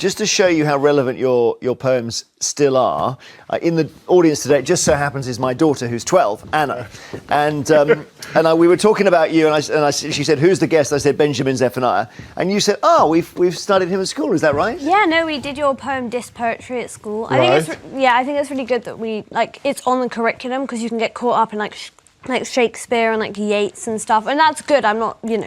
Just to show you how relevant your poems still are, in the audience today, it just so happens is my daughter, who's 12, Anna, and we were talking about you, and she said, "Who's the guest?" I said, "Benjamin Zephaniah," and you said, "Oh, we've studied him at school. Is that right?" Yeah, no, we did your poem Disc Poetry at school. Right. I think it's really good that it's on the curriculum, because you can get caught up in like Shakespeare and like Yeats and stuff, and that's good. I'm not, no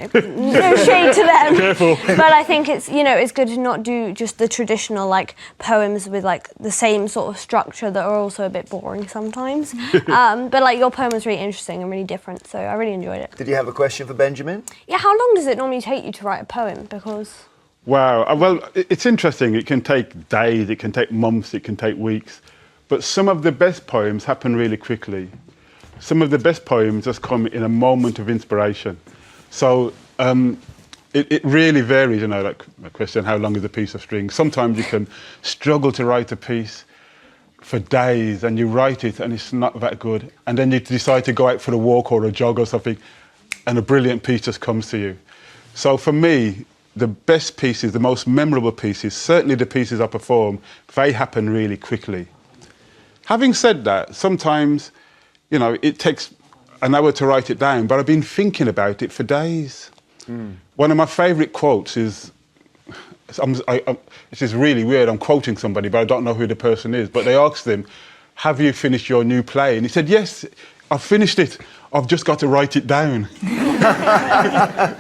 shade to them. Careful. But I think it's, it's good to not do just the traditional like poems with like the same sort of structure that are also a bit boring sometimes. But like your poem was really interesting and really different, so I really enjoyed it. Did you have a question for Benjamin? Yeah, how long does it normally take you to write a poem? Because Wow. Well, it's interesting. It can take days, it can take months, it can take weeks. But some of the best poems happen really quickly. Some of the best poems just come in a moment of inspiration. So it really varies, like a question, how long is a piece of string? Sometimes you can struggle to write a piece for days and you write it and it's not that good. And then you decide to go out for a walk or a jog or something and a brilliant piece just comes to you. So for me, the best pieces, the most memorable pieces, certainly the pieces I perform, they happen really quickly. Having said that, sometimes it takes an hour to write it down, but I've been thinking about it for days. One of my favourite quotes is, this is really weird, I'm quoting somebody, but I don't know who the person is, but they asked him, "Have you finished your new play?" And he said, "Yes, I've finished it. I've just got to write it down."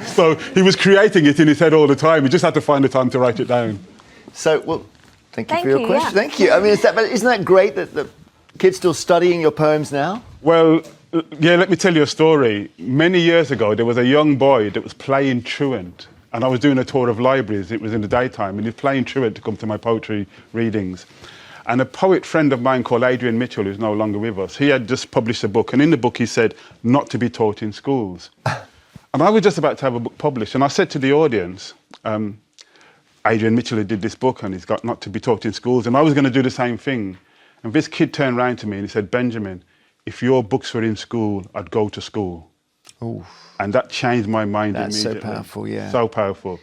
So he was creating it in his head all the time. He just had to find the time to write it down. So, well, thank you for your question. Yeah. Thank you. I mean, isn't that great that the kids still studying your poems now? Well, yeah, let me tell you a story. Many years ago, there was a young boy that was playing truant, and I was doing a tour of libraries. It was in the daytime, and he was playing truant to come to my poetry readings. And a poet friend of mine called Adrian Mitchell, who's no longer with us, he had just published a book, and in the book he said, "Not to be taught in schools." And I was just about to have a book published, and I said to the audience, Adrian Mitchell did this book, and he's got not to be taught in schools, and I was going to do the same thing. And this kid turned around to me and he said, "Benjamin, if your books were in school, I'd go to school." Ooh. And that changed my mind That's so immediately. powerful, yeah. So powerful.